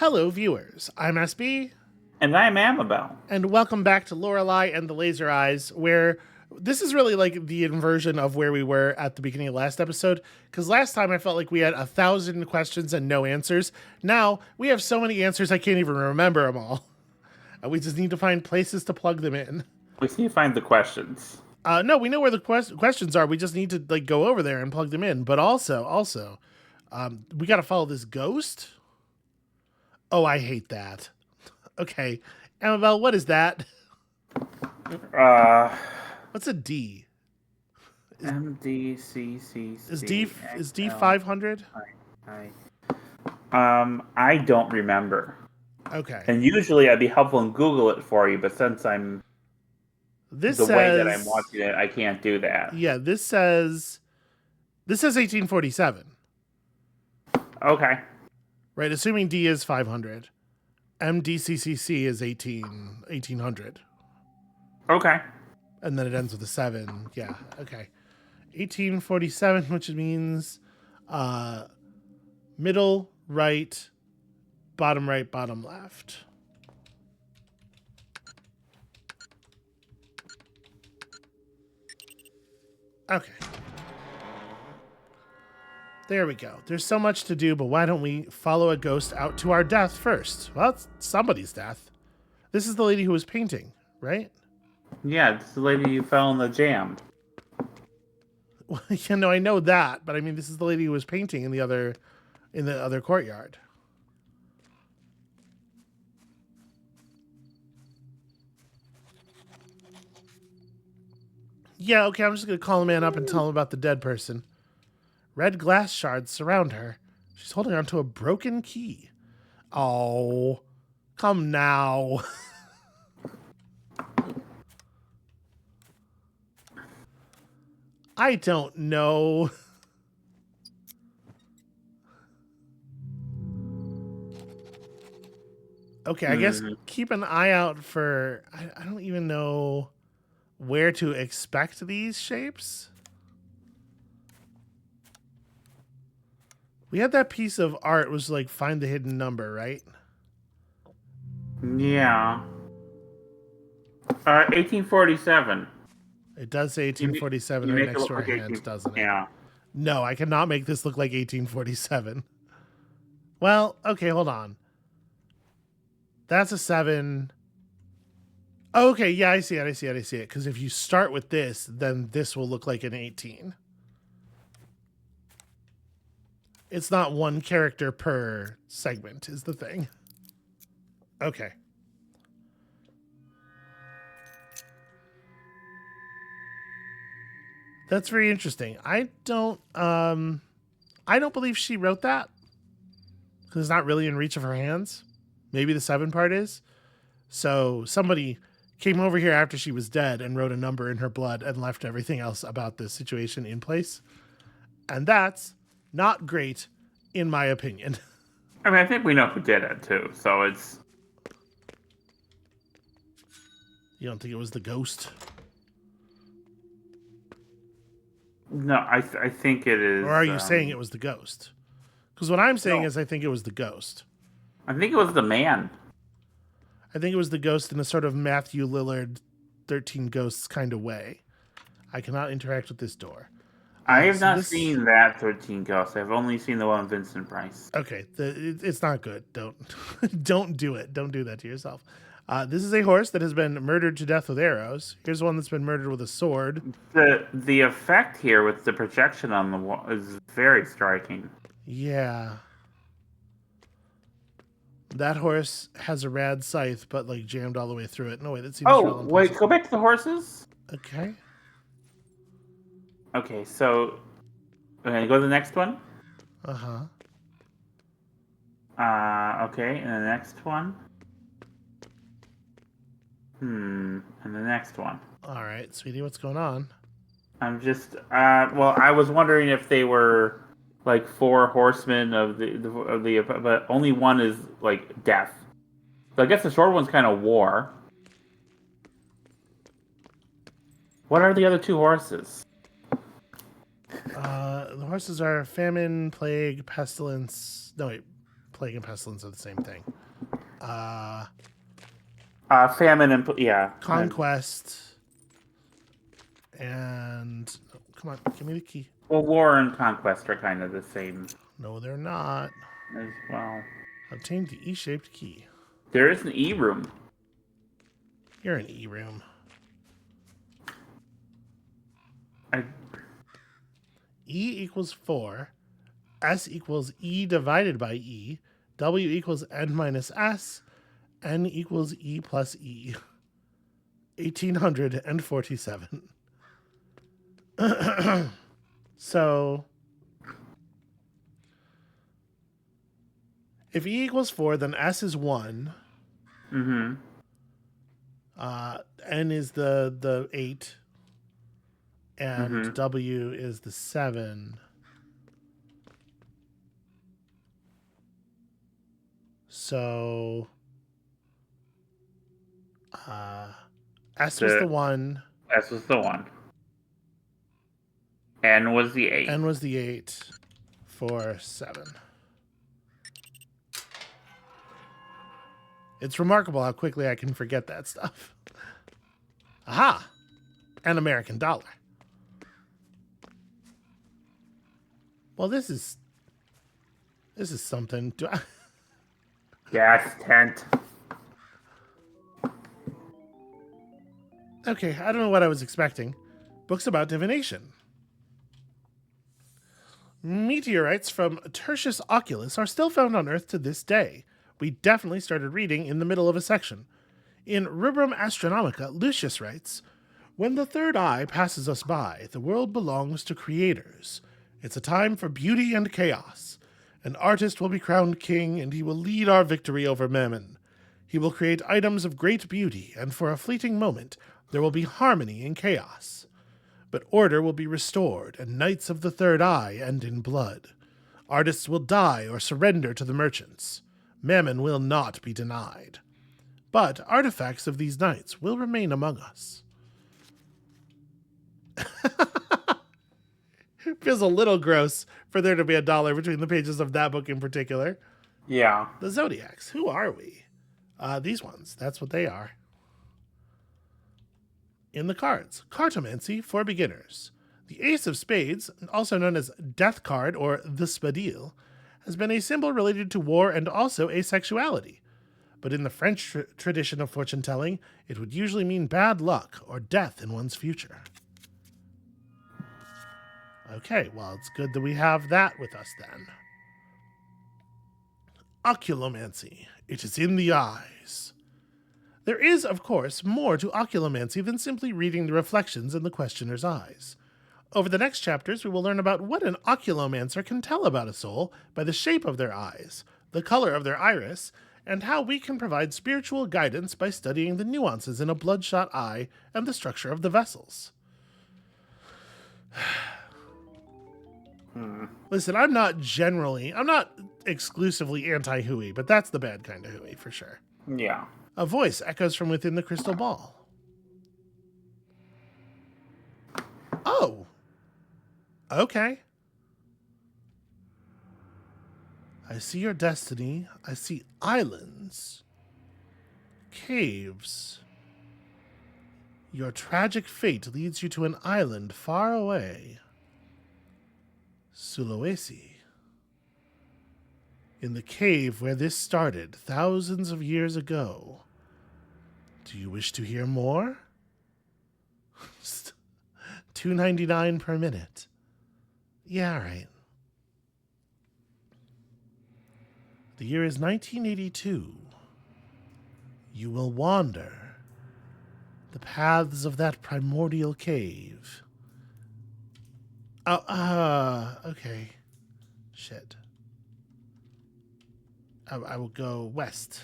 Hello, viewers. I'm SB, And I'm Amabel. and welcome back to Lorelei and the Laser Eyes, where this is really like the inversion of where we were at the beginning of last episode. Because last time I felt like we had 1,000 questions and no answers. Now we have so many answers I can't even remember them all. We just need to find places to plug them in. We need to find the questions. No, we know where the questions are. We just need to like go over there and plug them in. But also, we got to follow this ghost. Oh, I hate that. Okay, Amabel, what is that? Uh, What's a D? MDCCC. Is D 500? I don't remember. Okay. And usually I'd be helpful and Google it for you, but since I'm This the says way that I'm watching it, I can't do that. Yeah, this says 1847. Okay. Right, assuming D is 500. MDCCC is 1800. Okay. And then it ends with a 7. Yeah, okay. 1847, which means middle right, bottom left. Okay. There we go. There's so much to do, but why don't we follow a ghost out to our death first? Well, it's somebody's death. This is the lady who was painting, right? Yeah, it's the lady who fell in the jam. Well, I know that, but I mean, this is the lady who was painting in the other courtyard. Yeah, okay, I'm just gonna call the man up and tell him about the dead person. Red glass shards surround her. She's holding onto a broken key. Oh, come now. I don't know. Okay, I guess keep an eye out for... I don't even know where to expect these shapes. We had that piece of art was like find the hidden number, right? Yeah. 1847. It does say 1847 right next to our hand, doesn't it? Yeah. No, I cannot make this look like 1847. Well, okay, hold on. That's a 7. Okay, yeah, I see it. Because if you start with this, then this will look like an 18. It's not one character per segment, is the thing. Okay. That's very interesting. I don't believe she wrote that. Because it's not really in reach of her hands. Maybe the 7 part is. So somebody came over here after she was dead and wrote a number in her blood and left everything else about this situation in place. And that's not great, in my opinion. I mean, I think we know who did it, too, so it's... You don't think it was the ghost? No, I think it is... Or are you saying it was the ghost? Because what I'm saying is I think it was the ghost. I think it was the man. I think it was the ghost in a sort of Matthew Lillard 13 Ghosts kind of way. I cannot interact with this door. I have not seen that 13 Ghosts. I've only seen the one with Vincent Price. Okay, it's not good. Don't do it. Don't do that to yourself. This is a horse that has been murdered to death with arrows. Here's one that's been murdered with a sword. The effect here with the projection on the wall is very striking. Yeah. That horse has a rad scythe, but like jammed all the way through it. No, wait, that seems... Oh, wait, go back to the horses? Okay. Okay, so we're going to go to the next one? Uh-huh. Okay, and the next one? And the next one. All right, sweetie, what's going on? I'm just, well, I was wondering if they were like 4 horsemen of the, but only one is like death. So I guess the short one's kind of war. What are the other 2 horses? The horses are famine, plague, pestilence. No, wait. plague and pestilence are the same thing. Famine and Conquest. And come on, give me the key. Well, war and conquest are kind of the same No, they're not. as well. Obtain the E-shaped key. There is an E room. You're an E room. E equals 4. S equals E divided by E. W equals N minus S. N equals E plus E. 1847. So, if E equals 4, then S is 1. Mm-hmm. N is the 8. And Mm-hmm. W is the 7. So, S was the 1. S was the 1. N was the 8. N was the 8 for 7. It's remarkable how quickly I can forget that stuff. Aha! An American dollar. Well, this is something. Yes, tent. Okay, I don't know what I was expecting. Books about divination. Meteorites from Tertius Oculus are still found on Earth to this day. We definitely started reading in the middle of a section. In Rubrum Astronomica, Lucius writes, "When the third eye passes us by, the world belongs to creators. It's a time for beauty and chaos. An artist will be crowned king, and he will lead our victory over Mammon. He will create items of great beauty, and for a fleeting moment, there will be harmony in chaos. But order will be restored, and nights of the third eye end in blood. Artists will die or surrender to the merchants. Mammon will not be denied. But artifacts of these nights will remain among us." It feels a little gross for there to be a dollar between the pages of that book in particular. Yeah. The Zodiacs. Who are we? These ones. That's what they are. In the cards, cartomancy for beginners. The Ace of Spades, also known as Death Card or the Spadille, has been a symbol related to war and also asexuality. But in the French tradition of fortune telling, it would usually mean bad luck or death in one's future. Okay, well, it's good that we have that with us then. Oculomancy. It is in the eyes. There is, of course, more to oculomancy than simply reading the reflections in the questioner's eyes. Over the next chapters, we will learn about what an oculomancer can tell about a soul by the shape of their eyes, the color of their iris, and how we can provide spiritual guidance by studying the nuances in a bloodshot eye and the structure of the vessels. Listen, I'm not exclusively anti-hooey, but that's the bad kind of hooey for sure. Yeah. A voice echoes from within the crystal ball. Oh. Okay. I see your destiny. I see islands. Caves. Your tragic fate leads you to an island far away. Sulawesi. In the cave where this started thousands of years ago. Do you wish to hear more? $2.99 per minute. Yeah, right. The year is 1982. You will wander the paths of that primordial cave. Okay. Shit. I will go west.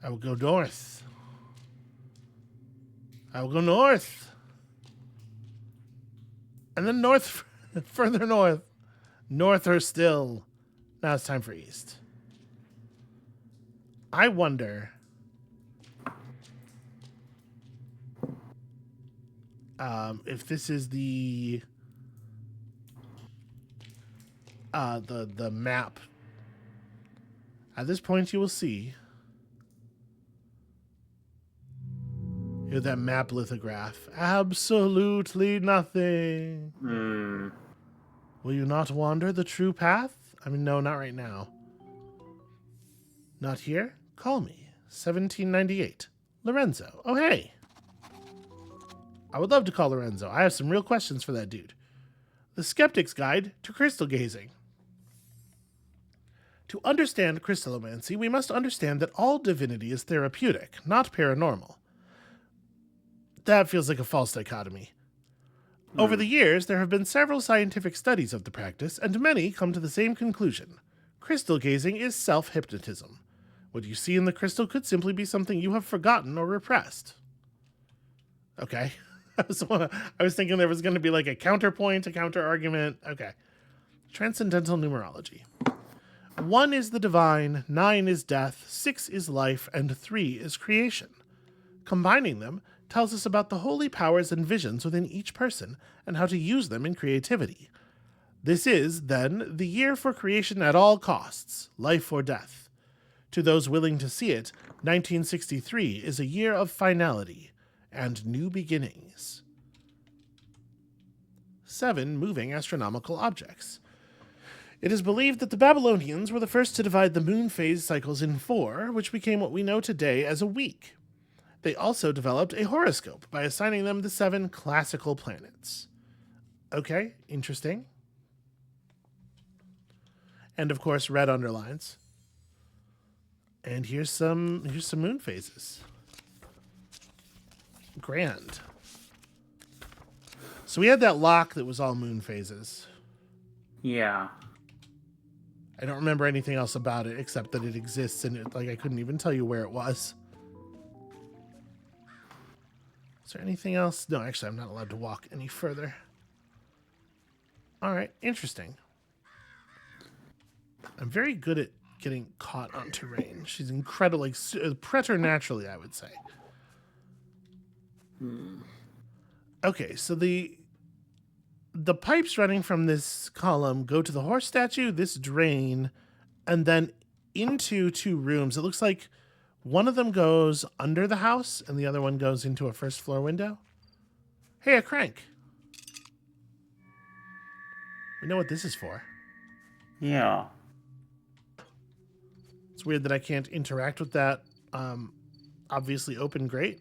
I will go north. I will go north. And then north, further north. Norther still. Now it's time for east. I wonder if this is the the map. At this point, you will see here that map lithograph. Absolutely nothing. Will you not wander the true path? I mean, no, not right now. Not here? Call me. 1798. Lorenzo. Oh, hey. I would love to call Lorenzo. I have some real questions for that dude. The Skeptic's Guide to Crystal Gazing. To understand crystallomancy, we must understand that all divinity is therapeutic, not paranormal. That feels like a false dichotomy. Over the years, there have been several scientific studies of the practice, and many come to the same conclusion. Crystal gazing is self-hypnotism. What you see in the crystal could simply be something you have forgotten or repressed. Okay. I was thinking there was going to be like a counterpoint, a counter-argument. Okay. Transcendental numerology. 1 is the divine, 9 is death, 6 is life, and 3 is creation. Combining them tells us about the holy powers and visions within each person and how to use them in creativity. This is, then, the year for creation at all costs, life or death. To those willing to see it, 1963 is a year of finality and new beginnings. 7 moving astronomical objects. It is believed that the Babylonians were the first to divide the moon phase cycles in 4, which became what we know today as a week. They also developed a horoscope by assigning them the 7 classical planets. Okay, interesting. And of course, red underlines. And here's some moon phases. Grand. So we had that lock that was all moon phases. Yeah. I don't remember anything else about it except that it exists, and I couldn't even tell you where it was. Is there anything else? No, actually, I'm not allowed to walk any further. All right, interesting. I'm very good at getting caught on terrain. She's incredible, preternaturally, I would say. Okay, so the pipes running from this column go to the horse statue, this drain, and then into 2 rooms. It looks like one of them goes under the house and the other one goes into a first floor window. Hey, a crank. We know what this is for. Yeah. It's weird that I can't interact with that obviously open grate.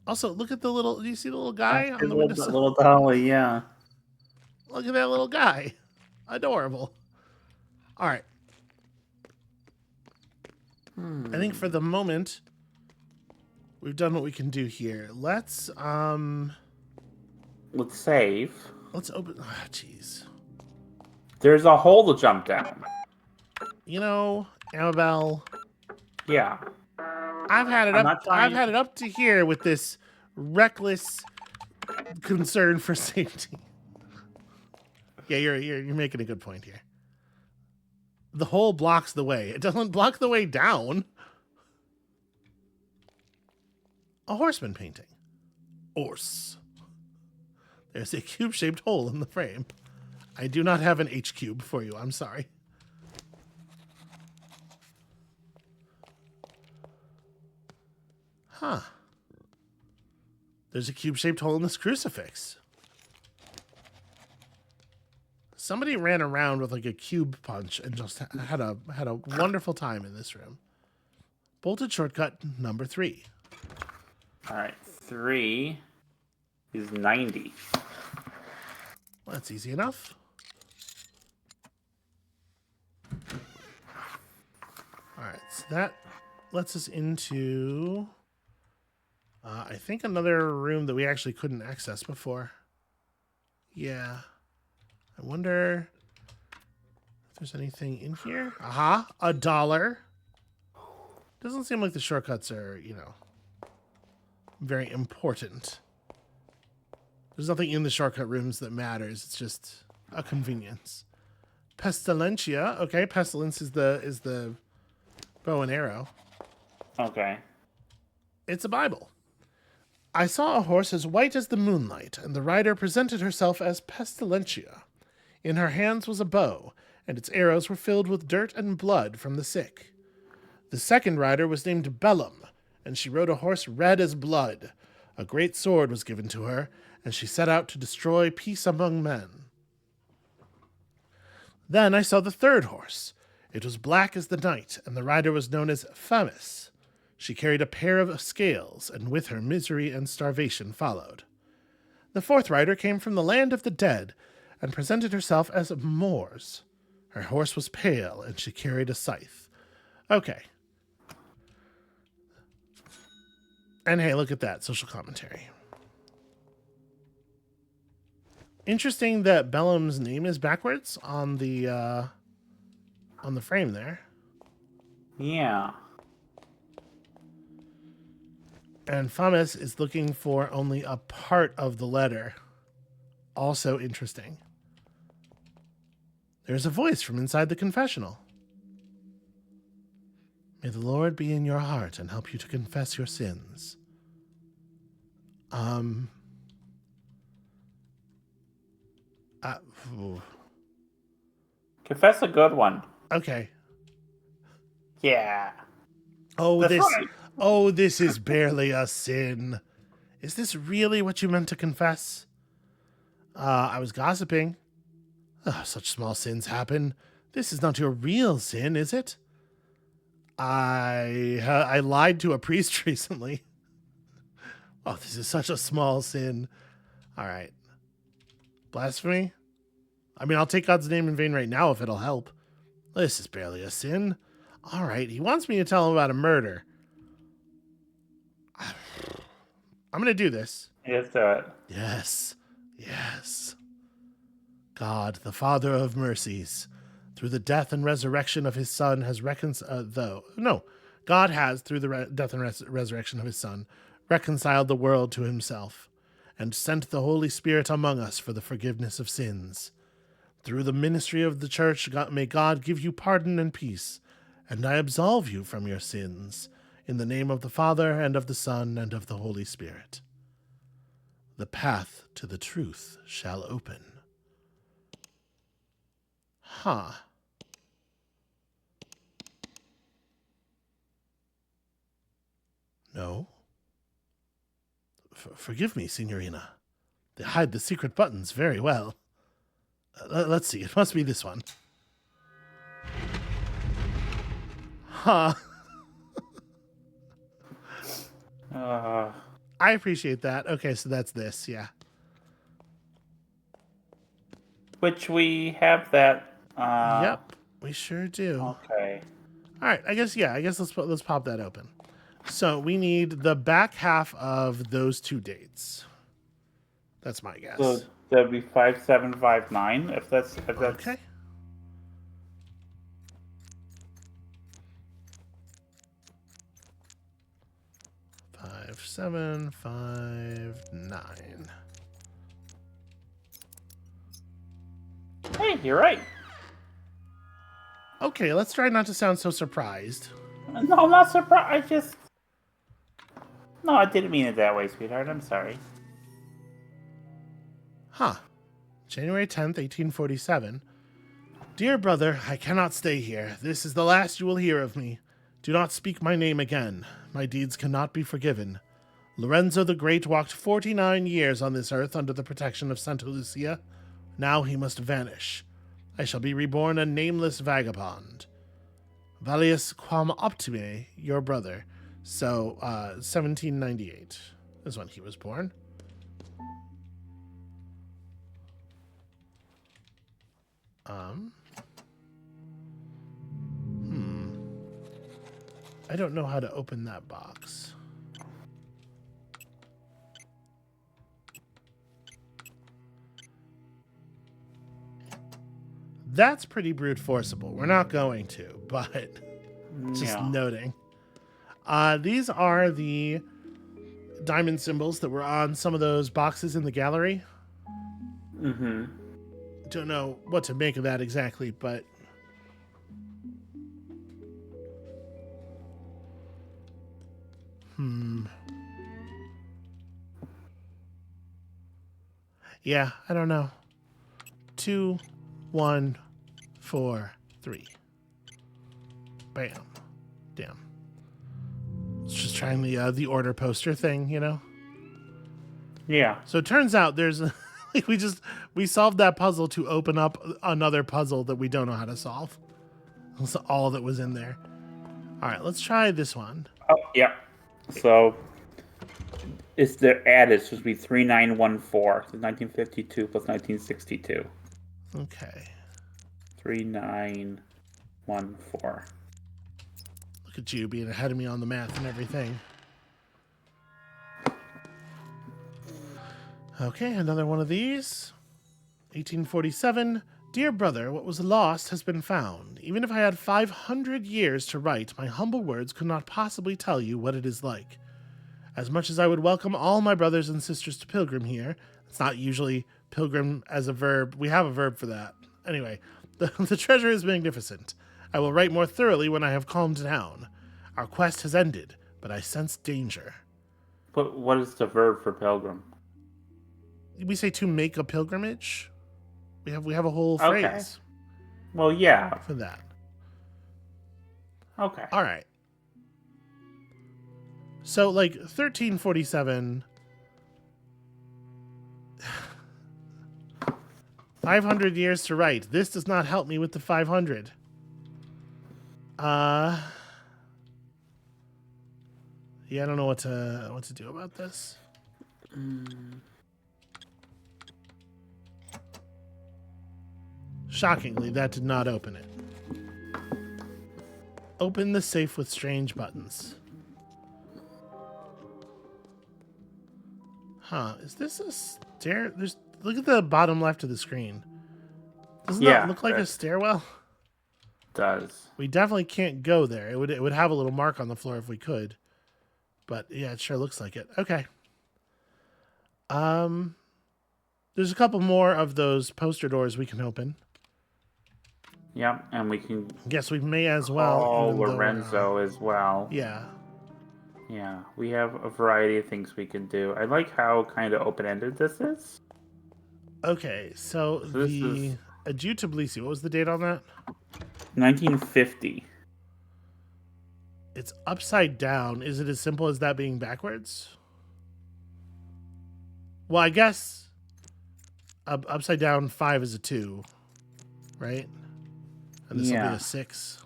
Also, look at do you see the little guy on the windowsill? Little dolly, yeah. Look at that little guy. Adorable. All right. I think for the moment, we've done what we can do here. Let's save. Let's open. Ah, jeez. There's a hole to jump down. You know, Amabel. Yeah. I've had it up to here with this reckless concern for safety. Yeah, you're making a good point here. The hole blocks the way. It doesn't block the way down. A horseman painting. Horse. There's a cube-shaped hole in the frame. I do not have an H cube for you. I'm sorry. Huh. There's a cube-shaped hole in this crucifix. Somebody ran around with like a cube punch and just had a wonderful time in this room. Bolted shortcut number 3. All right, 3 is 90. Well, that's easy enough. All right, so that lets us into, I think, another room that we actually couldn't access before. Yeah. I wonder if there's anything in here. Aha, $1. Doesn't seem like the shortcuts are, very important. There's nothing in the shortcut rooms that matters. It's just a convenience. Pestilentia. Okay, pestilence is the bow and arrow. Okay. It's a Bible. I saw a horse as white as the moonlight, and the rider presented herself as Pestilentia. In her hands was a bow, and its arrows were filled with dirt and blood from the sick. The second rider was named Bellum, and she rode a horse red as blood. A great sword was given to her, and she set out to destroy peace among men. Then I saw the third horse. It was black as the night, and the rider was known as Famis. She carried a pair of scales, and with her misery and starvation followed. The fourth rider came from the land of the dead, and presented herself as Mors. Her horse was pale, and she carried a scythe. Okay. And hey, look at that, social commentary. Interesting that Bellum's name is backwards on the frame there. Yeah. And Famis is looking for only a part of the letter. Also interesting. There's a voice from inside the confessional. May the Lord be in your heart and help you to confess your sins. Confess a good one. Okay. Yeah. Oh, That's this. right. Oh, this is barely a sin. Is this really what you meant to confess? I was gossiping. Such small sins happen. This is not your real sin, is it? I lied to a priest recently. Oh, this is such a small sin. All right. Blasphemy? I mean, I'll take God's name in vain right now if it'll help. This is barely a sin. All right, he wants me to tell him about a murder. I'm going to do this. Let's do it. Yes. Yes. God, the Father of mercies, through the death and resurrection of his Son, has God has, through the death and resurrection of his Son, reconciled the world to himself, and sent the Holy Spirit among us for the forgiveness of sins. Through the ministry of the church, may God give you pardon and peace, and I absolve you from your sins, in the name of the Father, and of the Son, and of the Holy Spirit. The path to the truth shall open. Huh. No. Forgive me, Signorina. They hide the secret buttons very well. Let's see. It must be this one. Huh. I appreciate that. Okay, so that's this. Yeah. Which we have that. Yep, we sure do. Okay. All right. I guess let's pop that open. So we need the back half of those two dates. That's my guess. So that'd be 5759 if that's Okay. Five, 7, 5, 9. Hey, you're right. Okay, let's try not to sound so surprised. No, I'm not surprised. No, I didn't mean it that way, sweetheart. I'm sorry. Huh. January 10th, 1847. Dear brother, I cannot stay here. This is the last you will hear of me. Do not speak my name again. My deeds cannot be forgiven. Lorenzo the Great walked 49 years on this earth under the protection of Santa Lucia. Now he must vanish. I shall be reborn a nameless vagabond. Valius quam optime, your brother. So, 1798 is when he was born. I don't know how to open that box. That's pretty brute forcible. We're not going to, but just noting. These are the diamond symbols that were on some of those boxes in the gallery. Mm-hmm. Don't know what to make of that exactly, but Yeah, I don't know. 2, 1, 4, 3. Bam. Damn. It's just trying the order poster thing, you know? Yeah. So it turns out there's we solved that puzzle to open up another puzzle that we don't know how to solve. That's all that was in there. All right, let's try this one. Oh, yeah. So it's the added supposed to be 3914. So 1952 plus 1962. Okay. 3914. Look at you being ahead of me on the math and everything. Okay, another one of these. 1847. Dear brother, what was lost has been found. Even if I had 500 years to write, my humble words could not possibly tell you what it is like. As much as I would welcome all my brothers and sisters to pilgrim here, it's not usually pilgrim as a verb. We have a verb for that. Anyway, the treasure is magnificent. I will write more thoroughly when I have calmed down. Our quest has ended, but I sense danger. But what is the verb for pilgrim? We say to make a pilgrimage. We have a whole phrase. Okay. Well, yeah. For that. Okay. All right. So, like, 1347... 500 years to write. This does not help me with the 500. Yeah, I don't know what to do about this. Shockingly, that did not open it. Open the safe with strange buttons. Huh, is this a stair? Look at the bottom left of the screen. Doesn't that look like a stairwell? Does. We definitely can't go there. It would have a little mark on the floor if we could. But yeah, it sure looks like it. Okay. There's a couple more of those poster doors we can open. Yep, and we can. Guess we may as well. Oh, Lorenzo as well. Yeah. Yeah, we have a variety of things we can do. I like how kind of open-ended this is. Okay, so the Adieu to Tbilisi. What was the date on that? 1950. It's upside down. Is it as simple as that being backwards? Well, I guess upside down 5 is a 2, right? And this will be a 6.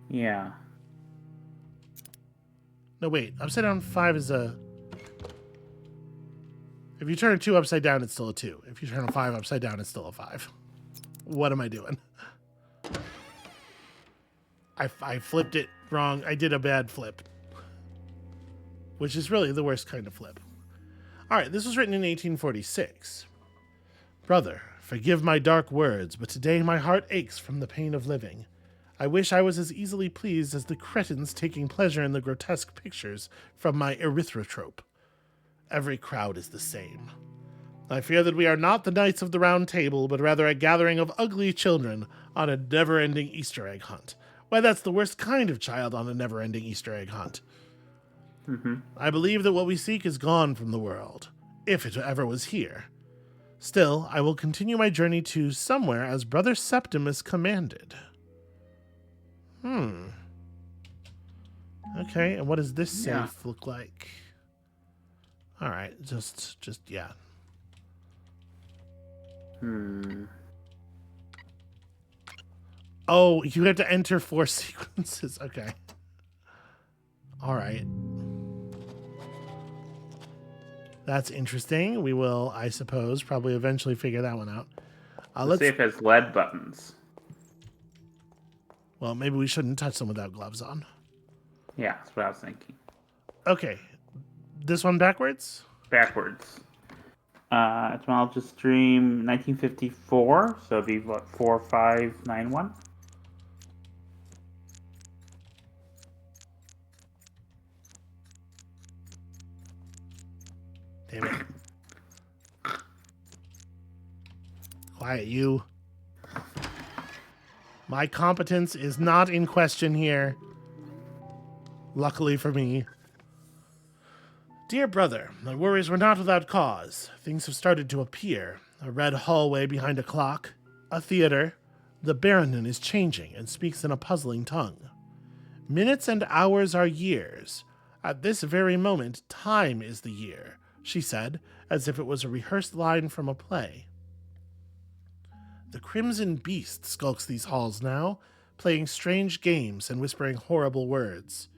Yeah. No, wait. Upside down 5 is a... If you turn a 2 upside down, it's still a 2. If you turn a 5 upside down, it's still a 5. What am I doing? I flipped it wrong. I did a bad flip. Which is really the worst kind of flip. All right, this was written in 1846. Brother, forgive my dark words, but today my heart aches from the pain of living. I wish I was as easily pleased as the cretins taking pleasure in the grotesque pictures from my erythrotrope. Every crowd is the same. I fear that we are not the Knights of the Round Table, but rather a gathering of ugly children on a never-ending Easter egg hunt. Why, that's the worst kind of child on a never-ending Easter egg hunt. Mm-hmm. I believe that what we seek is gone from the world, if it ever was here. Still, I will continue my journey to somewhere as Brother Septimus commanded. Okay, and what does this safe look like? All right, just yeah. Oh, you have to enter 4 sequences. Okay. All right. That's interesting. We will, I suppose, probably eventually figure that one out. The safe has lead buttons. Well, maybe we shouldn't touch them without gloves on. Yeah, that's what I was thinking. Okay. This one backwards? Backwards. Etymology stream 1954, so it'd be what, 4591? Damn it. Quiet, you. My competence is not in question here. Luckily for me. Dear brother, my worries were not without cause. Things have started to appear. A red hallway behind a clock. A theater. The Baronin is changing and speaks in a puzzling tongue. Minutes and hours are years. At this very moment, time is the year, she said, as if it was a rehearsed line from a play. The Crimson Beast skulks these halls now, playing strange games and whispering horrible words.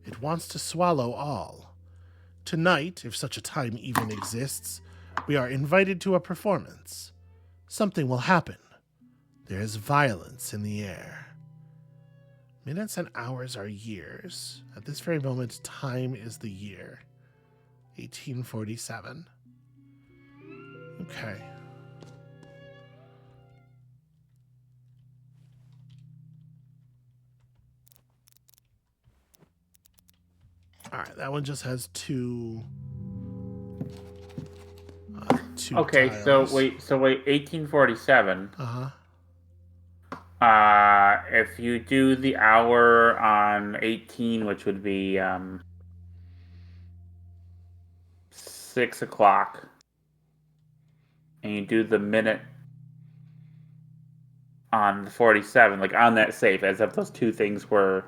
It wants to swallow all. Tonight, if such a time even exists, we are invited to a performance. Something will happen. There is violence in the air. Minutes and hours are years. At this very moment, time is the year. 1847. Okay. All right, that one just has two Okay, tiles. so wait, 1847. Uh-huh. If you do the hour on 18, which would be 6 o'clock, and you do the minute on the 47, like on that safe, as if those two things were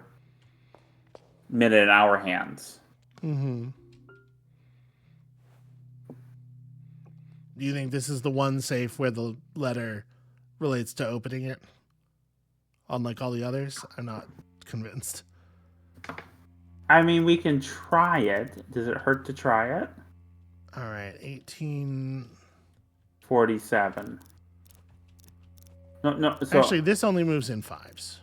minute and hour hands. Mm-hmm. Do you think this is the one safe where the letter relates to opening it? Unlike all the others? I'm not convinced. I mean, we can try it. Does it hurt to try it? All right, 18... 47. No. So, actually, this only moves in fives.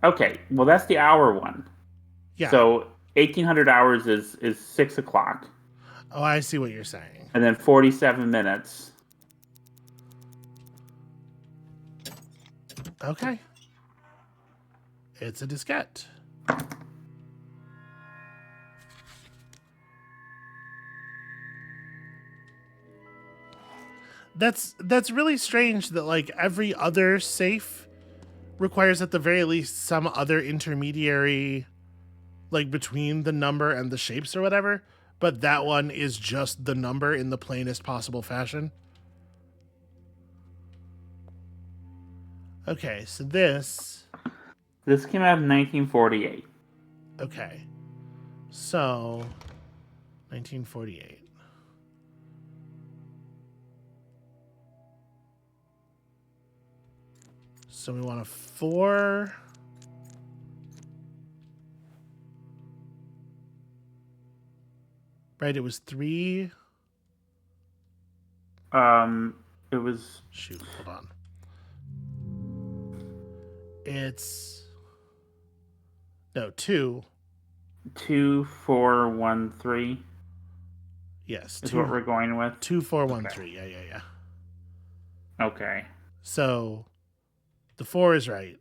okay, well, that's the hour one. Yeah. So 1800 hours is 6 o'clock. Oh, I see what you're saying. And then 47 minutes. Okay. It's a diskette. That's really strange that like every other safe requires at the very least some other intermediary like between the number and the shapes or whatever, but that one is just the number in the plainest possible fashion. Okay, so this came out in 1948. okay. So 1948. So we want a 4. Right, it was 3. It was... Shoot, hold on. It's... No, 2. 2, 4, 1, 3. Yes, Is what we're going with. 2, 4, 1, Okay. 3. Yeah. Okay. So the 4 is right.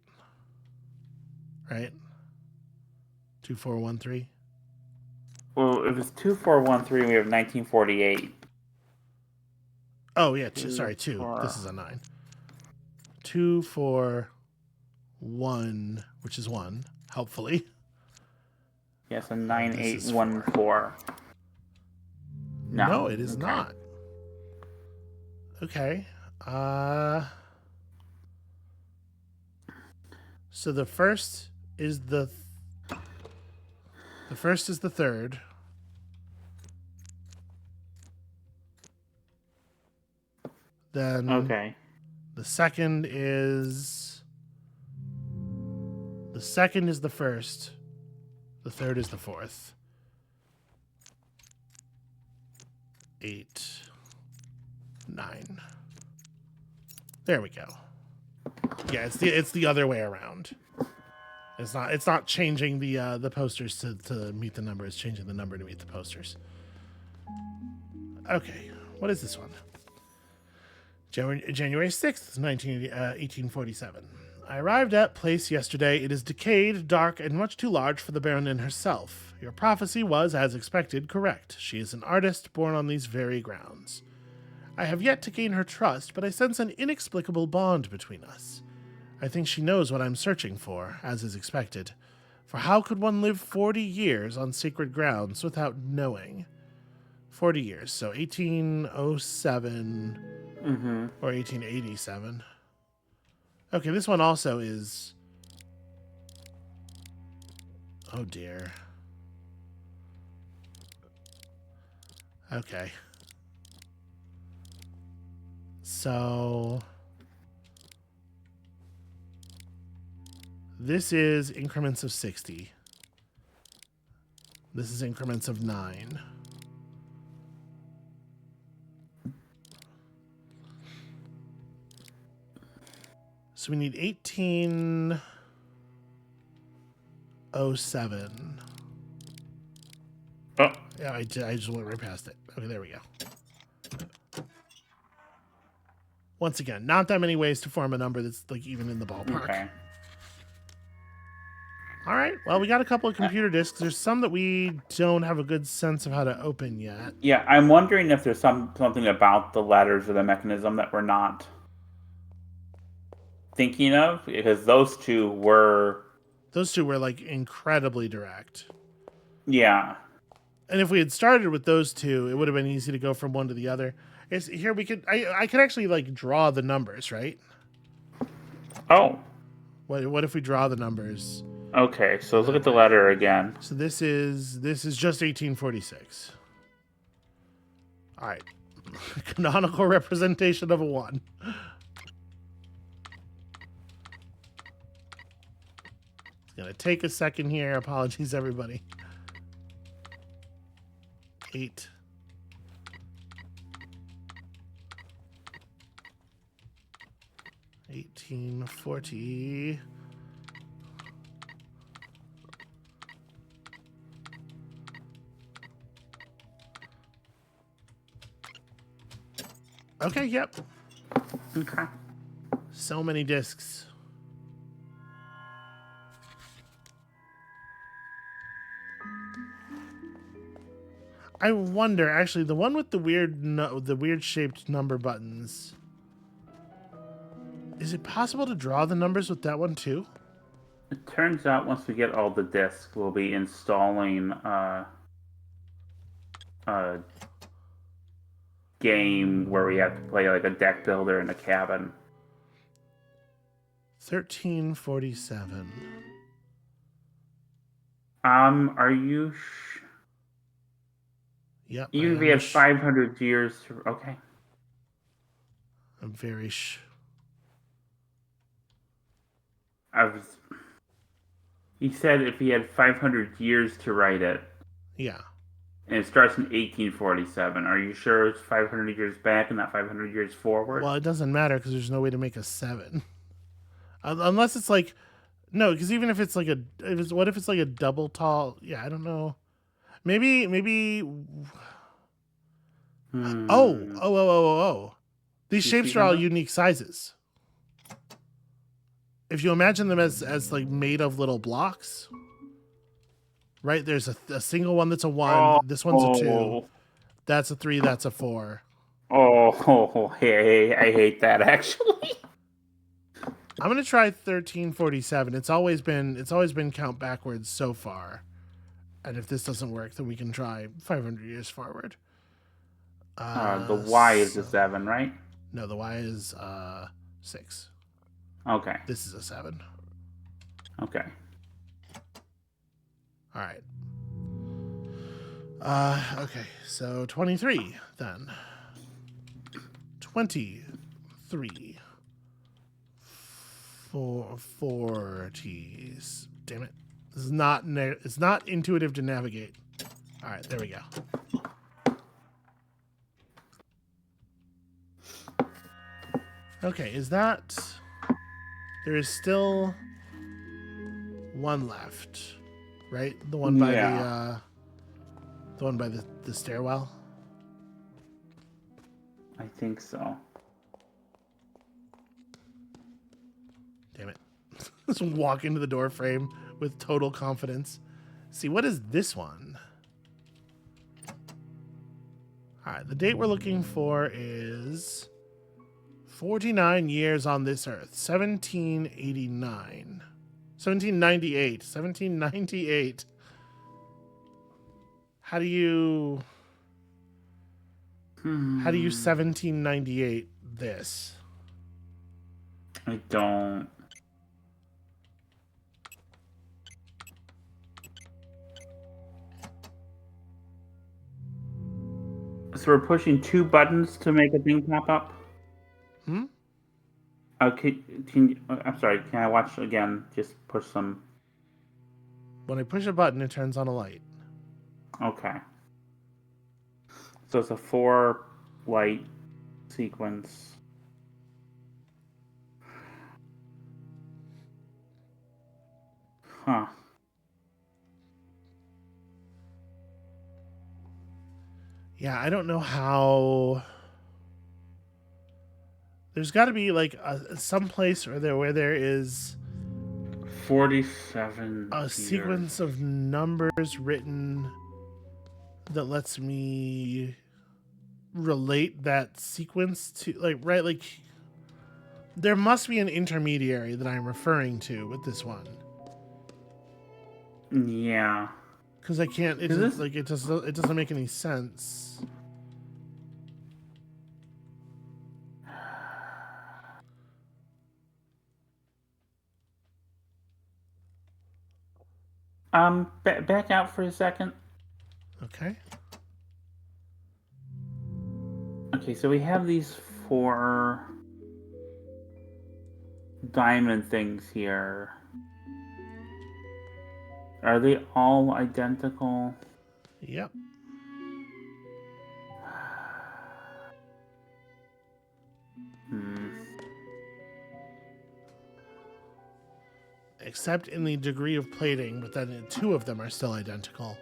Right? 2, 4, 1, 3. Well, if it's 2, 4, 1, 3, we have 1948. Oh, yeah. 2. This is a 9. 2, 4, 1, which is 1, helpfully. Yes, a 9, 8, 1, 4. No, it is not. Okay. So the first is the third. Then Okay. the second is the first. The third is the fourth. 8, 9. There we go. Yeah, it's the other way around. It's not changing the posters to meet the number. It's changing the number to meet the posters. Okay, what is this one? January 6th, 1847. I arrived at place yesterday. It is decayed, dark, and much too large for the Baronin herself. Your prophecy was, as expected, correct. She is an artist born on these very grounds. I have yet to gain her trust, but I sense an inexplicable bond between us. I think she knows what I'm searching for, as is expected. For how could one live 40 years on sacred grounds without knowing? 40 years. So 1807 or 1887. Okay, this one also is... Oh, dear. Okay. So... This is increments of 60. This is increments of 9. So we need 1807. Oh. Yeah, I just went right past it. Okay, there we go. Once again, not that many ways to form a number that's like even in the ballpark. Okay. All right. Well, we got a couple of computer disks. There's some that we don't have a good sense of how to open yet. Yeah, I'm wondering if there's something about the letters or the mechanism that we're not thinking of, because those two were like incredibly direct. Yeah. And if we had started with those two, it would have been easy to go from one to the other. Here we could I could actually like draw the numbers, right? Oh. What if we draw the numbers? Okay, so look at the letter again. So this is just 1846. All right. Canonical representation of a 1. It's going to take a second here. Apologies, everybody. 8. $18.40. Okay, yep. Okay. So many discs. I wonder, actually, the one with the weird shaped number buttons. Is it possible to draw the numbers with that one too? It turns out once we get all the discs, we'll be installing a game where we have to play like a deck builder in a cabin. 1347. Are you? Yep. Even if we have 500 years to. Okay. I'm very He said if he had 500 years to write it. Yeah. And it starts in 1847. Are you sure it's 500 years back and not 500 years forward? Well, it doesn't matter because there's no way to make a 7. Unless it's like... No, because even if it's like what if it's like a double tall... Yeah, I don't know. Maybe... Oh. These shapes are all unique sizes. If you imagine them as like made of little blocks, right? There's a single one that's a 1. This one's a 2. That's a 3. That's a 4. Hey, I hate that actually. I'm gonna try 1347. It's always been count backwards so far, and if this doesn't work, then we can try 500 years forward. The Y is a 7, right? No, the Y is 6. Okay. This is a 7. Okay. All right. Okay, so 23 then. 23. 40s. Damn it. This is not it's not intuitive to navigate. All right, there we go. Okay, is that... There is still one left, right? The one by the one by the stairwell? I think so. Damn it. Just walk into the door frame with total confidence. See, what is this one? All right, the date we're looking for is 49 years on this earth, 1789. 1798. 1798. How do you 1798 this? I don't. So we're pushing 2 buttons to make a thing pop up? Okay, I'm sorry, can I watch again? Just push some. When I push a button, it turns on a light. Okay. So it's a 4 light sequence. Huh. Yeah, I don't know how. There's got to be like some place where there is 47 a sequence of numbers written that lets me relate that sequence to like there must be an intermediary that I'm referring to with this one. Yeah. Because I can't. It doesn't make any sense. Back out for a second. Okay. Okay, so we have these 4 diamond things here. Are they all identical? Yep. Except in the degree of plating, but then 2 of them are still identical.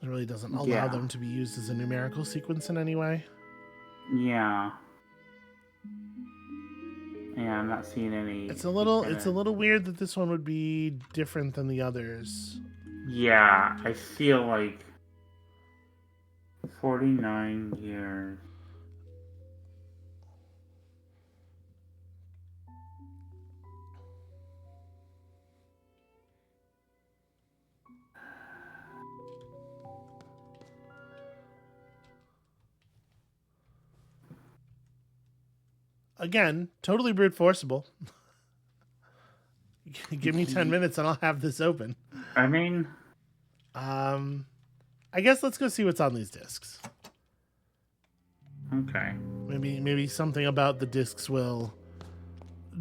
It really doesn't allow them to be used as a numerical sequence in any way. Yeah. Yeah, I'm not seeing any. It's a little weird that this one would be different than the others. Yeah, I feel like 49 years. Again, totally brute forceable. Give me 10 minutes and I'll have this open. I mean, I guess let's go see what's on these discs. okay. Maybe something about the discs will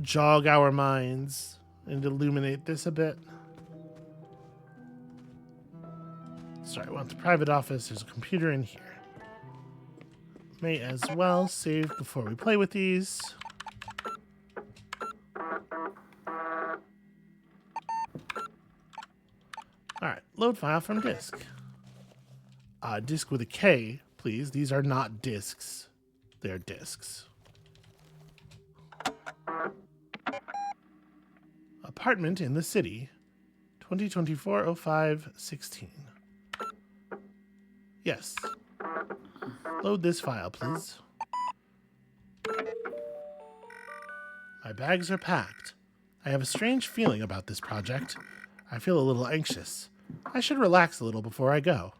jog our minds and illuminate this a bit. Sorry, I want the private office. There's a computer in here. May as well save before we play with these. Alright, load file from disk. Disk with a K, please. These are not discs. They're discs. Apartment in the city. 2024-05-16. Yes. Load this file, please. My bags are packed. I have a strange feeling about this project. I feel a little anxious. I should relax a little before I go.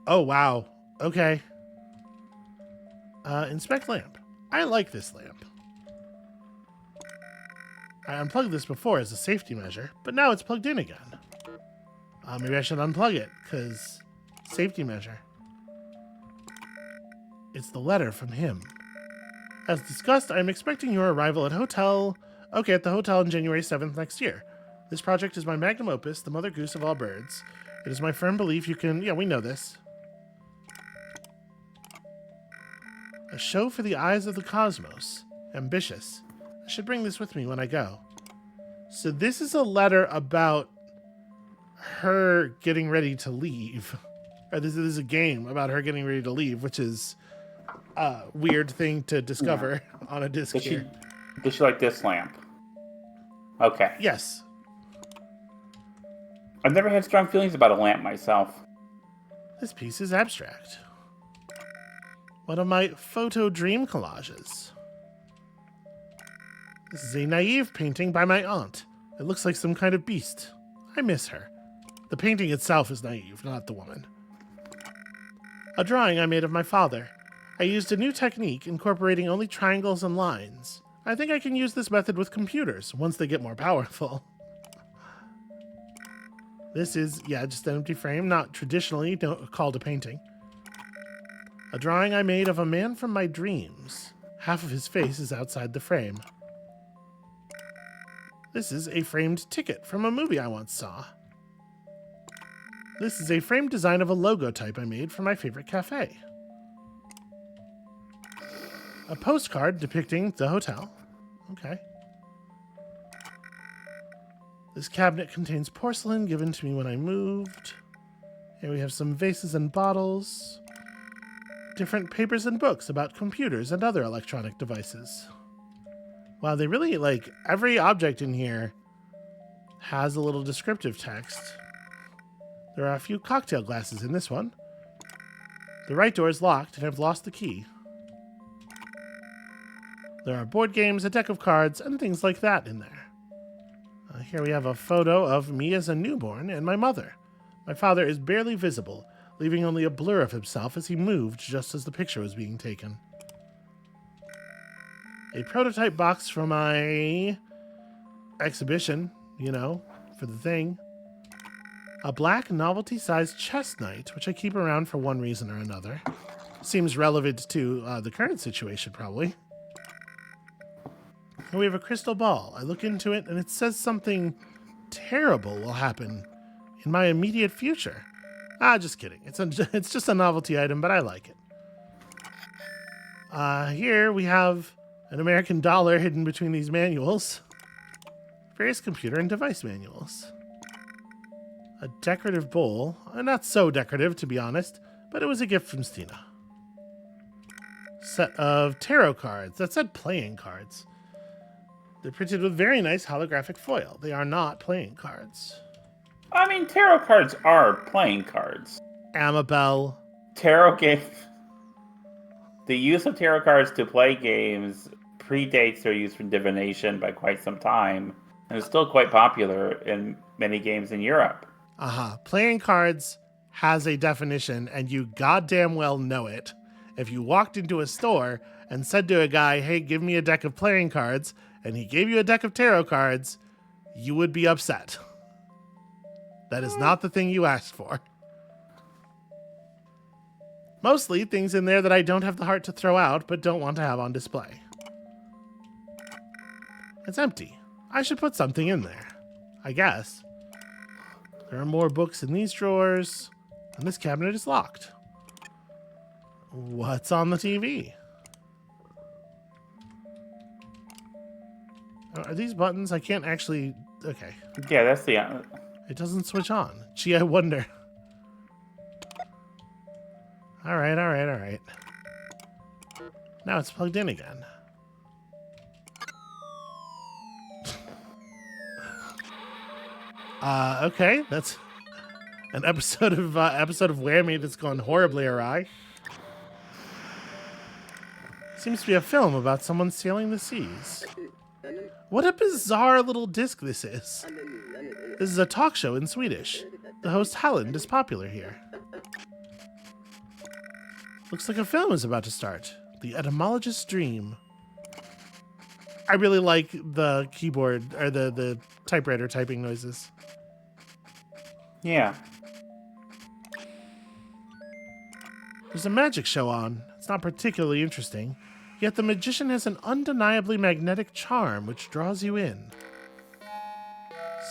Oh, wow. Okay. Inspect lamp. I like this lamp. I unplugged this before as a safety measure, but now it's plugged in again. Maybe I should unplug it, because safety measure. It's the letter from him. As discussed, I am expecting your arrival at the hotel on January 7th next year. This project is my magnum opus, the mother goose of all birds. It is my firm belief you can... Yeah, we know this. A show for the eyes of the cosmos. Ambitious. I should bring this with me when I go. So this is a letter about her getting ready to leave. Or this is a game about her getting ready to leave, which is a weird thing to discover on a disc here. Does she like this lamp? Okay. Yes. I've never had strong feelings about a lamp myself. This piece is abstract. One of my photo dream collages. This is a naive painting by my aunt. It looks like some kind of beast. I miss her. The painting itself is naive, not the woman. A drawing I made of my father. I used a new technique incorporating only triangles and lines. I think I can use this method with computers once they get more powerful. This is, just an empty frame, not traditionally called a painting. A drawing I made of a man from my dreams. Half of his face is outside the frame. This is a framed ticket from a movie I once saw. This is a framed design of a logo type I made for my favorite cafe. A postcard depicting the hotel. Okay. This cabinet contains porcelain given to me when I moved. Here we have some vases and bottles. Different papers and books about computers and other electronic devices. Wow, they really, every object in here has a little descriptive text. There are a few cocktail glasses in this one. The right door is locked and I've lost the key. There are board games, a deck of cards, and things like that in there. Here we have a photo of me as a newborn and my mother. My father is barely visible, leaving only a blur of himself as he moved just as the picture was being taken. A prototype box for my exhibition, for the thing. A black novelty-sized chess knight, which I keep around for one reason or another. Seems relevant to the current situation, probably. And we have a crystal ball. I look into it, and it says something terrible will happen in my immediate future. Just kidding. It's just a novelty item, but I like it. Here we have an American dollar hidden between these manuals. Various computer and device manuals. A decorative bowl. Not so decorative, to be honest, but it was a gift from Stina. Set of tarot cards. That said playing cards. They're printed with very nice holographic foil. They are not playing cards. I mean, tarot cards are playing cards. Amabel. Tarot games. The use of tarot cards to play games predates their use for divination by quite some time, and is still quite popular in many games in Europe. Playing cards has a definition, and you goddamn well know it. If you walked into a store and said to a guy, hey, give me a deck of playing cards, and he gave you a deck of tarot cards, you would be upset. That is not the thing you asked for. Mostly things in there that I don't have the heart to throw out, but don't want to have on display. It's empty. I should put something in there, I guess. There are more books in these drawers, and this cabinet is locked. What's on the TV? Are these buttons? I can't actually... Okay. Yeah, that's the... It doesn't switch on. Gee, I wonder. All right. Now it's plugged in again. Okay, that's an episode of Whammy that's gone horribly awry. Seems to be a film about someone sailing the seas. What a bizarre little disc this is. This is a talk show in Swedish. The host Halland is popular here. Looks like a film is about to start. The Etymologist's Dream. I really like the keyboard, or the typewriter typing noises. Yeah. There's a magic show on. It's not particularly interesting. Yet the magician has an undeniably magnetic charm which draws you in.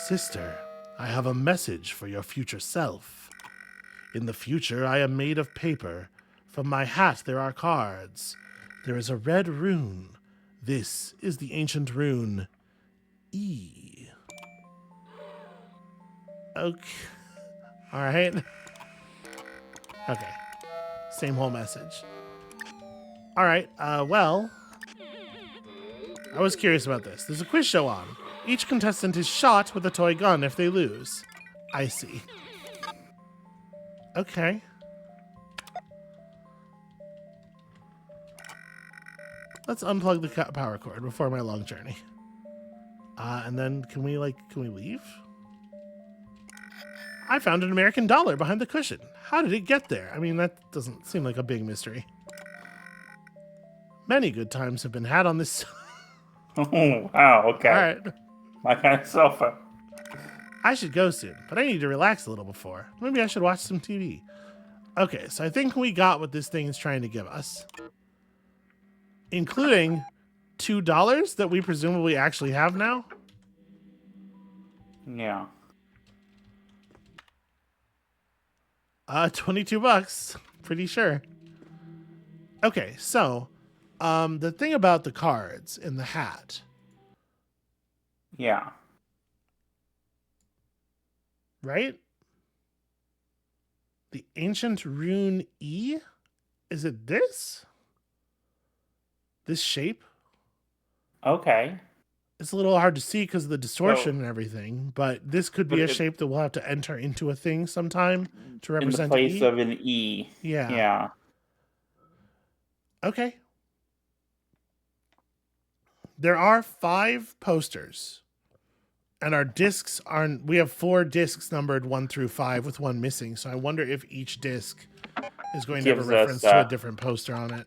Sister, I have a message for your future self. In the future, I am made of paper. From my hat there are cards. There is a red rune. This is the ancient rune E. Okay. All right. Okay. Same whole message. All right. Well, I was curious about this. There's a quiz show on. Each contestant is shot with a toy gun if they lose. I see. Okay. Let's unplug the power cord before my long journey. And then can we leave? I found an American dollar behind the cushion. How did it get there? I mean, that doesn't seem like a big mystery. Many good times have been had on this. Oh, wow, okay. All right. My kind of sofa. I should go soon, but I need to relax a little before. Maybe I should watch some TV. Okay, so I think we got what this thing is trying to give us. Including $2 that we presumably actually have now. Yeah. 22 bucks. Pretty sure. Okay, so the thing about the cards in the hat. Yeah. Right? The ancient rune E? Is it this? This shape? Okay. It's a little hard to see because of the distortion and everything, but this could be a shape that we'll have to enter into a thing sometime to represent in the place E. of an E. Yeah. Yeah. Okay. There are 5 posters. And our discs we have 4 discs numbered 1 through 5 with 1 missing. So I wonder if each disc is going to have a reference to a different poster on it.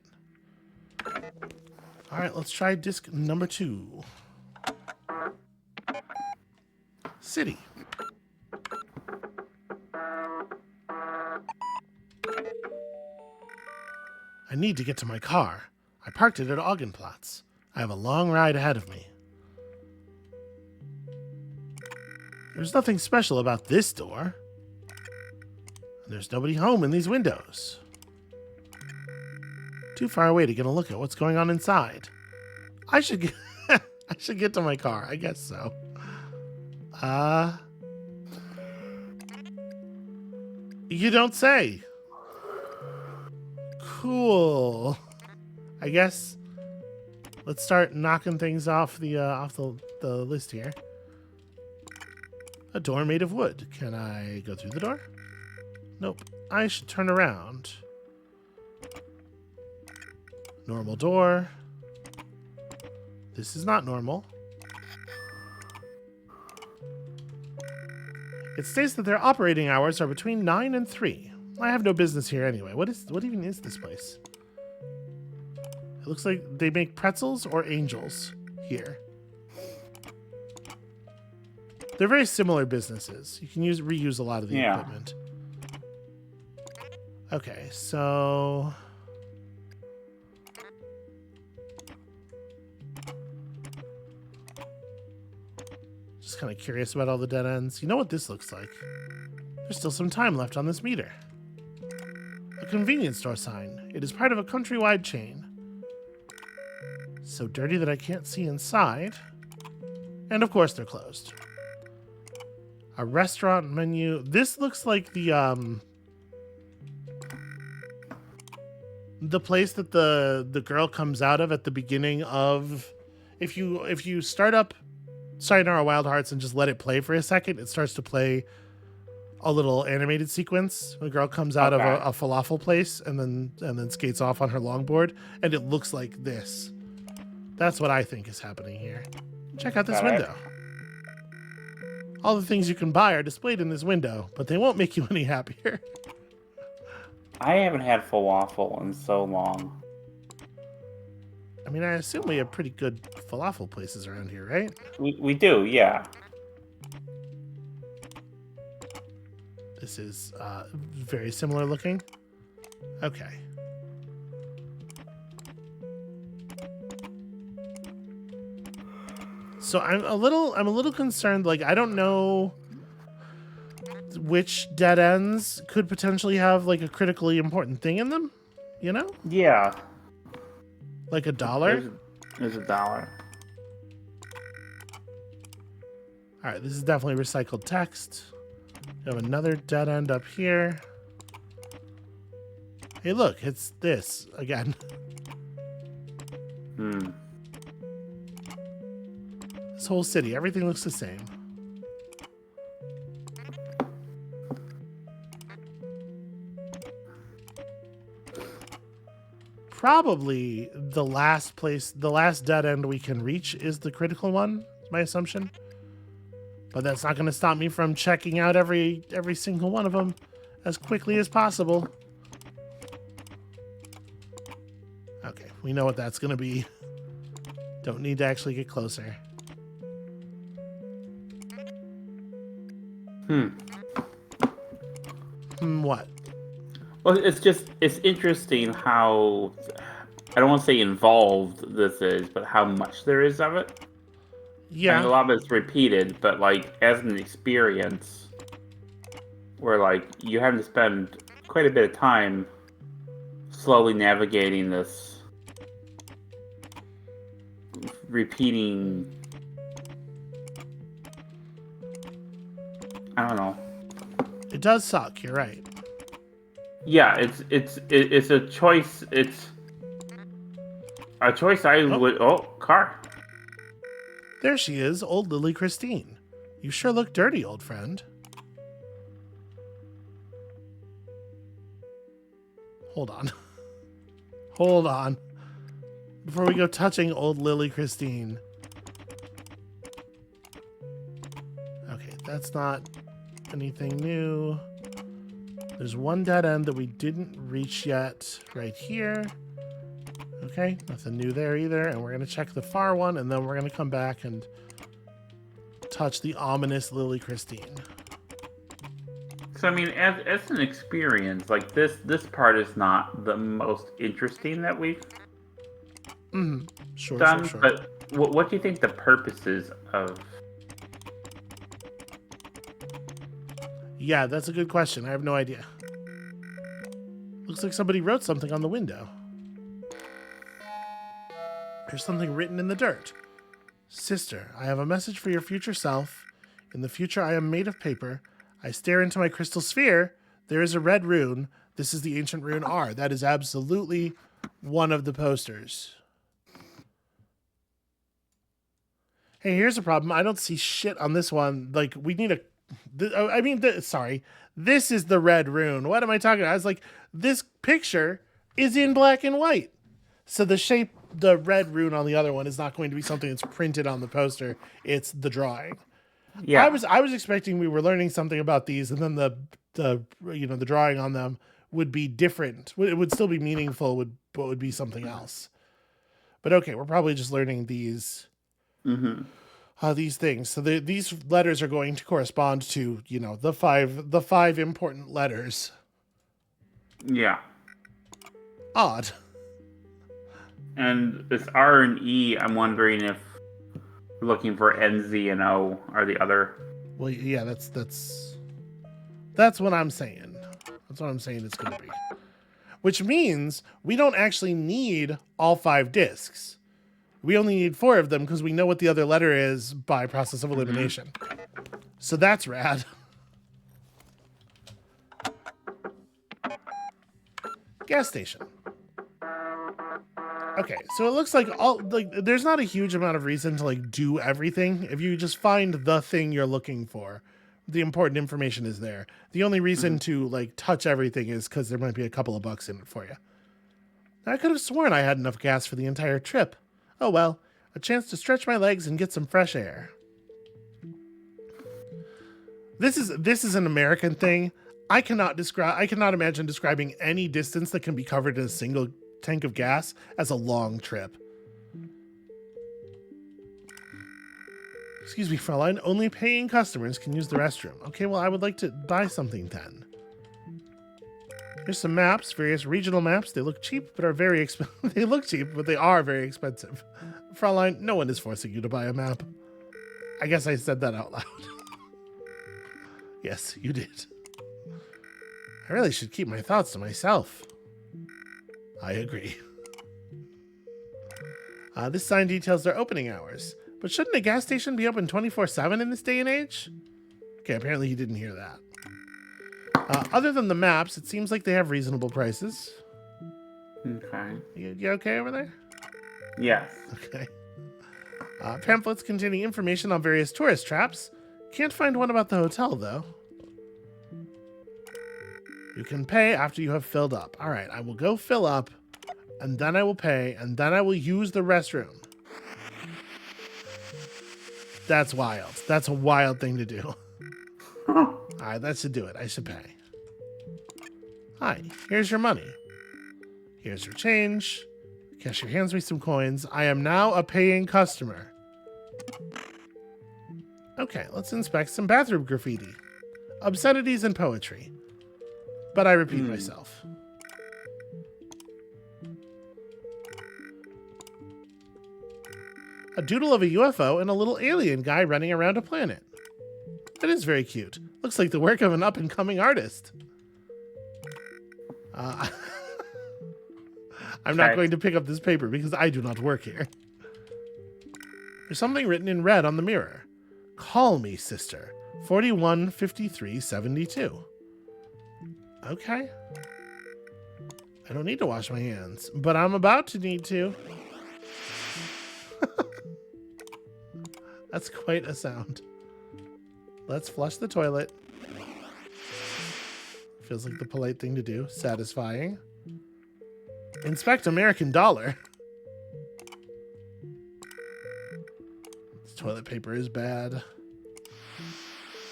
All right, let's try disc number 2. City. I need to get to my car. I parked it at Augenplatz. I have a long ride ahead of me. There's nothing special about this door. And there's nobody home in these windows. Too far away to get a look at what's going on inside. I should get I should get to my car. I guess so. You don't say. Cool. I guess let's start knocking things off the list here. A door made of wood. Can I go through the door? Nope. I should turn around. Normal door. This is not normal. It states that their operating hours are between 9 and 3. I have no business here anyway. What even is this place? It looks like they make pretzels or angels here. They're very similar businesses. You can reuse a lot of the equipment. Okay, so just kind of curious about all the dead ends. You know what this looks like? There's still some time left on this meter. A convenience store sign. It is part of a countrywide chain. So dirty that I can't see inside. And of course they're closed. A restaurant menu. This looks like the place that the girl comes out of at the beginning of. If you start up Sayonara Wild Hearts and just let it play for a second, it starts to play a little animated sequence. The girl comes out of a falafel place and then skates off on her longboard, and it looks like this. That's what I think is happening here. Check out this window. All the things you can buy are displayed in this window, but they won't make you any happier. I haven't had falafel in so long. I mean, I assume we have pretty good falafel places around here, right? We do, yeah. This is very similar looking. Okay. So I'm a little concerned. Like, I don't know which dead ends could potentially have like a critically important thing in them. You know? Yeah. Like a dollar. There's a dollar. All right, this is definitely recycled text. We have another dead end up here. Hey, look, it's this again. This whole city, everything looks the same. Probably the last dead end we can reach is the critical one. my assumption. But that's not going to stop me from checking out every single one of them as quickly as possible. Okay, we know what that's going to be. Don't need to actually get closer. What? Well, it's interesting how, I don't want to say involved this is, but how much there is of it. Yeah. I mean, a lot of it's repeated, but like as an experience where like you have to spend quite a bit of time slowly navigating this repeating, I don't know. It does suck, you're right. Yeah, it's a choice. It's a choice I would. Oh, car. There she is, old Lily Christine. You sure look dirty, old friend. Hold on. Hold on. Before we go touching old Lily Christine. Okay, that's not anything new. There's one dead end that we didn't reach yet right here. Okay, nothing new there either. And we're going to check the far one, and then we're going to come back and touch the ominous Lily Christine. So, I mean, as an experience, like this part is not the most interesting that we've done. Sure. But what do you think the purpose is of? Yeah, that's a good question. I have no idea. Looks like somebody wrote something on the window. There's something written in the dirt. Sister, I have a message for your future self. In the future, I am made of paper. I stare into my crystal sphere. There is a red rune. This is the ancient rune R. That is absolutely one of the posters. Hey, here's a problem. I don't see shit on this one. Like, we need a... sorry. This is the red rune. What am I talking about? I was like, this picture is in black and white. So the red rune on the other one is not going to be something that's printed on the poster. It's the drawing. Yeah. I was expecting we were learning something about these, and then the drawing on them would be different. It would still be meaningful, but would be something else. But okay, we're probably just learning these these things. So these letters are going to correspond to the five important letters. Yeah. Odd. And this R and E, I'm wondering if we're looking for N, Z, and O are the other. Well, yeah, that's what I'm saying. That's what I'm saying it's going to be. Which means we don't actually need all 5 discs. We only need 4 of them because we know what the other letter is by process of elimination. So that's rad. Gas station. Okay, so it looks like there's not a huge amount of reason to do everything. If you just find the thing you're looking for, the important information is there. The only reason to touch everything is because there might be a couple of bucks in it for you. I could have sworn I had enough gas for the entire trip. Oh well, a chance to stretch my legs and get some fresh air. This is an American thing. I cannot imagine describing any distance that can be covered in a single tank of gas as a long trip. Excuse me, Fraulein. Only paying customers can use the restroom. Okay, well, I would like to buy something then. Here's some maps, various regional maps. They look cheap, but are very expensive. They look cheap, but they are very expensive. Fraulein, no one is forcing you to buy a map. I guess I said that out loud. Yes, you did. I really should keep my thoughts to myself. I agree. This sign details their opening hours. But shouldn't a gas station be open 24/7 in this day and age? Okay, apparently he didn't hear that. Other than the maps, it seems like they have reasonable prices. Okay. You okay over there? Yes. Okay. Pamphlets containing information on various tourist traps. Can't find one about the hotel, though. You can pay after you have filled up. All right, I will go fill up, and then I will pay, and then I will use the restroom. That's wild. That's a wild thing to do. All right, that should do it. I should pay. Hi, here's your money. Here's your change. Cashier hands me some coins. I am now a paying customer. Okay, let's inspect some bathroom graffiti. Obscenities and poetry. But I repeat myself. A doodle of a UFO and a little alien guy running around a planet. That is very cute. Looks like the work of an up-and-coming artist. I'm not going to pick up this paper because I do not work here. There's something written in red on the mirror. Call me, sister. 415372. Okay. I don't need to wash my hands, but I'm about to need to. That's quite a sound. Let's flush the toilet. Feels like the polite thing to do. Satisfying. Inspect American dollar. This toilet paper is bad.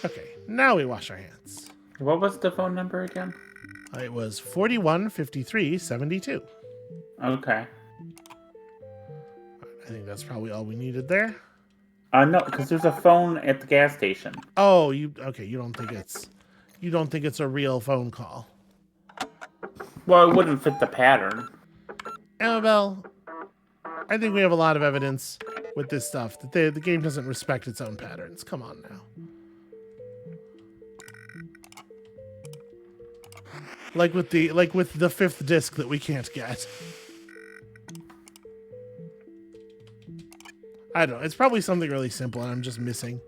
Okay, now we wash our hands. What was the phone number again? It was 415372. Okay. I think that's probably all we needed there. No, because there's a phone at the gas station. Oh, you don't think it's a real phone call. Well, it wouldn't fit the pattern. Amabel, I think we have a lot of evidence with this stuff that the game doesn't respect its own patterns. Come on now. Like with the fifth disc that we can't get. I don't know. It's probably something really simple and I'm just missing.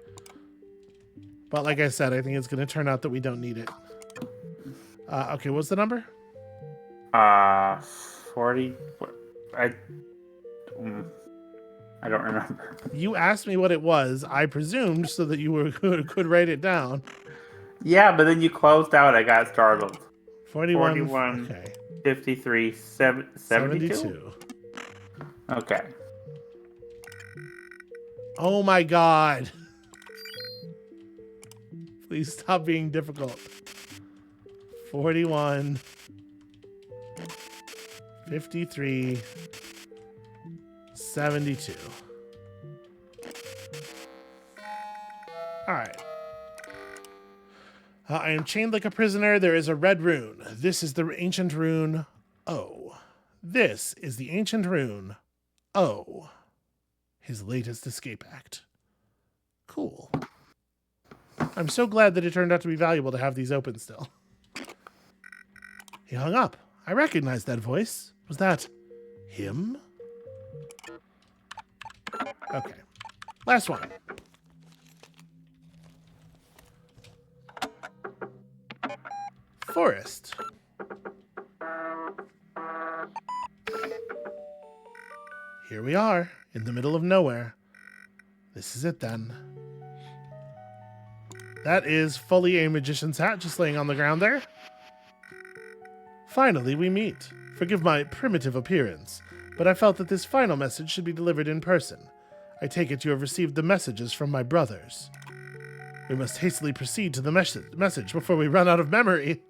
But like I said, I think it's going to turn out that we don't need it. Okay, what's the number? 40. I don't remember. You asked me what it was. I presumed so that you could write it down. Yeah, but then you closed out. I got startled. 41. Okay. 53, 72? Okay. Oh my god. Please stop being difficult. 41, 53, 72. All right. I am chained like a prisoner. There is a red rune. This is the ancient rune O. This is the ancient rune O. His latest escape act. Cool. I'm so glad that it turned out to be valuable to have these open still. He hung up. I recognized that voice. Was that him? Okay. Last one. Forest. Here we are, in the middle of nowhere. This is it then. That is fully a magician's hat just laying on the ground there. Finally, we meet. Forgive my primitive appearance, but I felt that this final message should be delivered in person. I take it you have received the messages from my brothers. We must hastily proceed to the message before we run out of memory.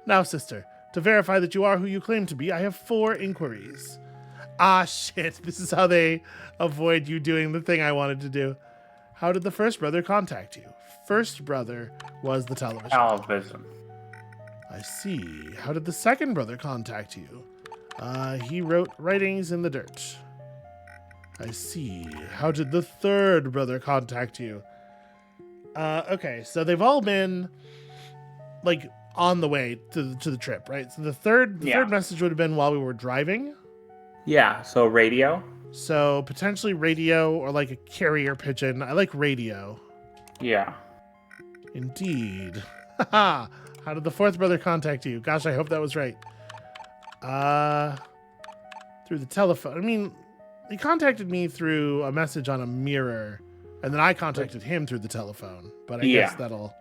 Now, sister, to verify that you are who you claim to be, I have 4 inquiries. Ah, shit. This is how they avoid you doing the thing I wanted to do. How did the first brother contact you? First brother was the television. Television. I see. How did the second brother contact you? He wrote writings in the dirt. I see. How did the third brother contact you? Okay, so they've all been, like, on the way to the trip, right? So the third message would have been while we were driving. Yeah, so radio. So potentially radio or like a carrier pigeon. I like radio. Yeah. Indeed. How did the fourth brother contact you? Gosh, I hope that was right. Through the telephone. I mean, he contacted me through a message on a mirror, and then I contacted him through the telephone. But I guess that'll...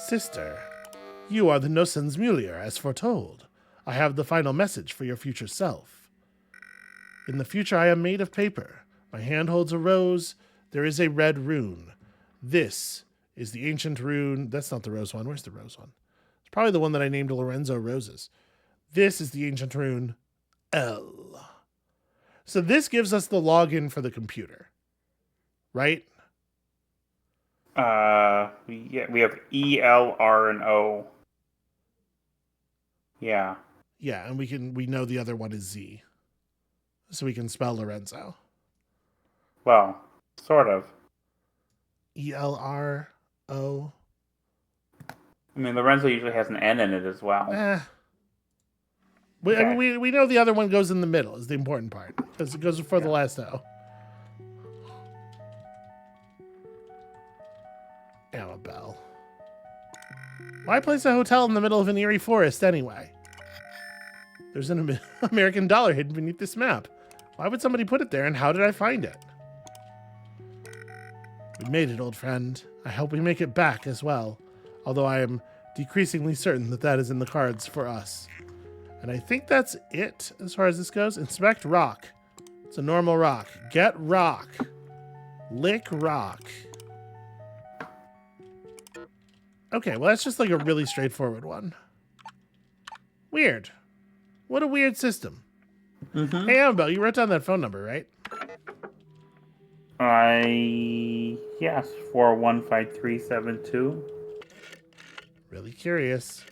Sister, you are the Nosens Mulier, as foretold. I have the final message for your future self. In the future, I am made of paper. My hand holds a rose. there is a red rune. This is the ancient rune. That's not the rose one. Where's the rose one? It's probably the one that I named Lorenzo Roses. This is the ancient rune L. So this gives us the login for the computer, right? Yeah, we have E, L, R, and O. Yeah. Yeah, and we know the other one is Z. So we can spell Lorenzo. Well, sort of. ELRO. I mean, Lorenzo usually has an N in it as well. I Okay. mean, we know the other one goes in the middle is the important part. Because it goes before the last O. Amabel. Why place a hotel in the middle of an eerie forest anyway? There's an American dollar hidden beneath this map. Why would somebody put it there, and how did I find it? We made it, old friend. I hope we make it back as well. Although I am decreasingly certain that that is in the cards for us. And I think that's it as far as this goes. Inspect rock. It's a normal rock. Get rock. Lick rock. Okay, well, that's just like a really straightforward one. Weird. What a weird system. Mm-hmm. Hey, Amabel, you wrote down that phone number, right? Yes, 415372. Really curious.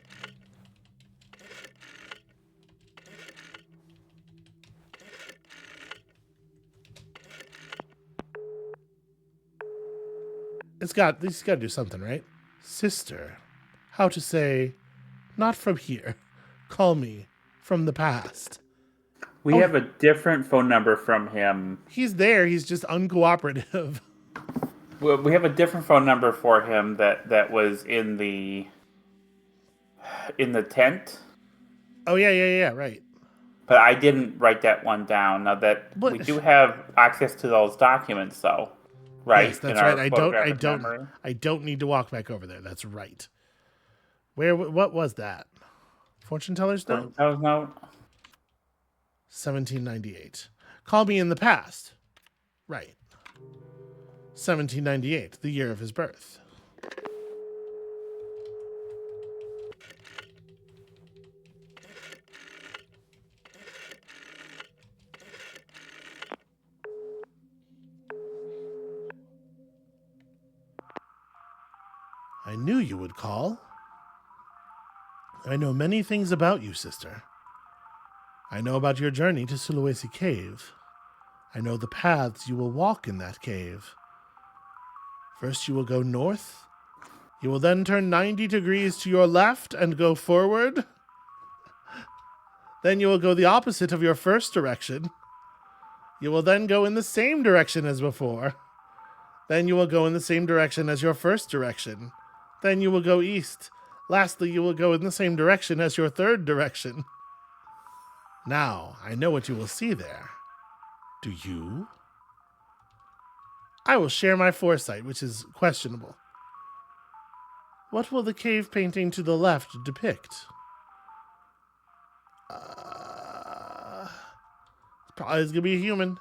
This got to do something, right? Sister. How to say, not from here. Call me from the past. We have a different phone number from him. He's there. He's just uncooperative. We have a different phone number for him that was in the tent. Oh, yeah, right. But I didn't write that one down. Now that we do have access to those documents, though, right? Yes, that's right. I don't need to walk back over there. That's right. What was that? Fortune teller's note? That was no. 1798. Call me in the past. Right. 1798, the year of his birth. I knew you would call. I know many things about you, sister. I know about your journey to Sulawesi Cave. I know the paths you will walk in that cave. First you will go north. You will then turn 90 degrees to your left and go forward. Then you will go the opposite of your first direction. You will then go in the same direction as before. Then you will go in the same direction as your first direction. Then you will go east. Lastly, you will go in the same direction as your third direction. Now, I know what you will see there. Do you? I will share my foresight, which is questionable. What will the cave painting to the left depict? Probably is going to be a human.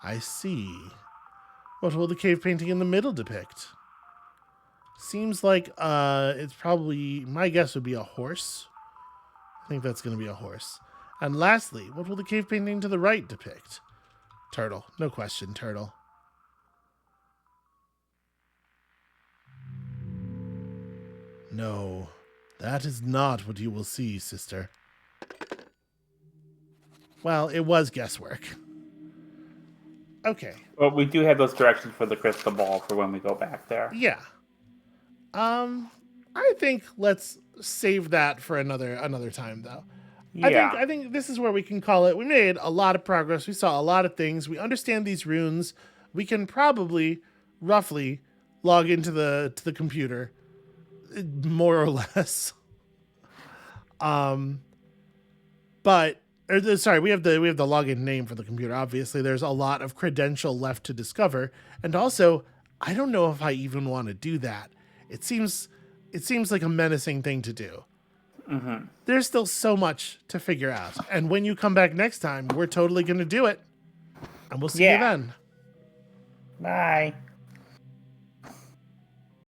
I see. What will the cave painting in the middle depict? Seems like it's probably, my guess would be a horse. I think that's going to be a horse. And lastly, what will the cave painting to the right depict? Turtle. No question, turtle. No, that is not what you will see, sister. Well, it was guesswork. Okay. Well, we do have those directions for the crystal ball for when we go back there. Yeah. I think let's save that for another time, though. Yeah. I think this is where we can call it. We made a lot of progress. We saw a lot of things. We understand these runes. We can probably, roughly, log into the computer, more or less. We have the login name for the computer. Obviously, there's a lot of credential left to discover, and also, I don't know if I even want to do that. It seems like a menacing thing to do. Mm-hmm. There's still so much to figure out. And when you come back next time, we're totally going to do it. And we'll see you then. Bye.